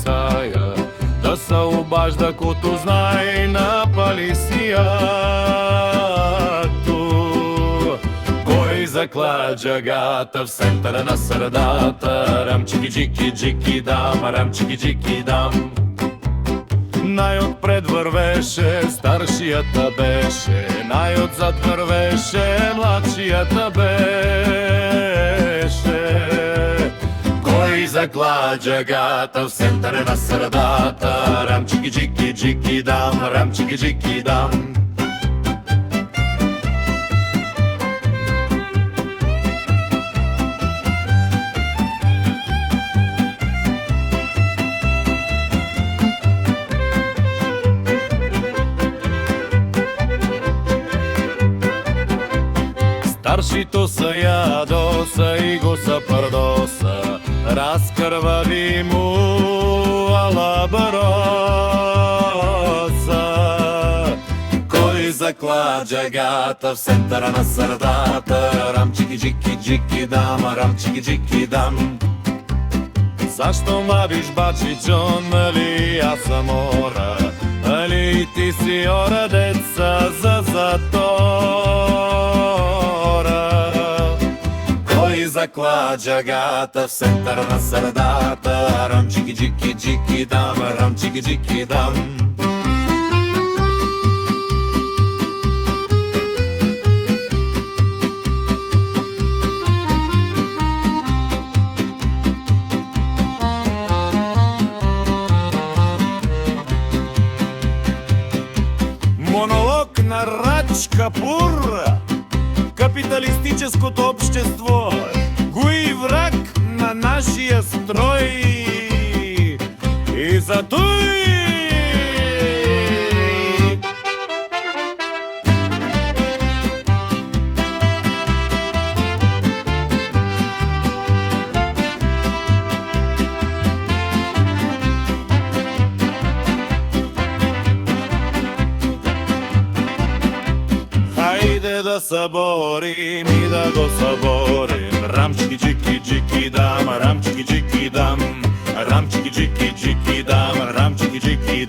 тая, да се обажда, кото знае на палисиято. Кой закладжа гата в центъра на средата? Рам-чики-джики-джики дам, рам-чики-джики дам. Най-отпред вървеше, старшията беше, най-отзад вървеше, младшията беше. Кой закладжа гата в центъра на средата? Рам-чики-джики-джики дам, рам-чики-джики дам. Старшито са ядоса и го са пардоса, разкървави му алабароса. Кой закладжа гата в центъра на средата? Рам-чики-джики-джики дам, рам-чики-джики дам. Защо мавиш, бачи Джон, али аз съм ора, али ти си ора, деца за затора? Кой закладжа гата в центъра на средата? Рам-чики-джики-джики дам, рам-чики-джики дам. Монолог на Радж Капур. Капиталистическото общество гои враг на нашия строй. И затой хайде да съборим и да го съборим. Рам-чики-джики-джики дам, рам-чики-джики дам, рам-чики-джики-джики дам, рам-чики-джики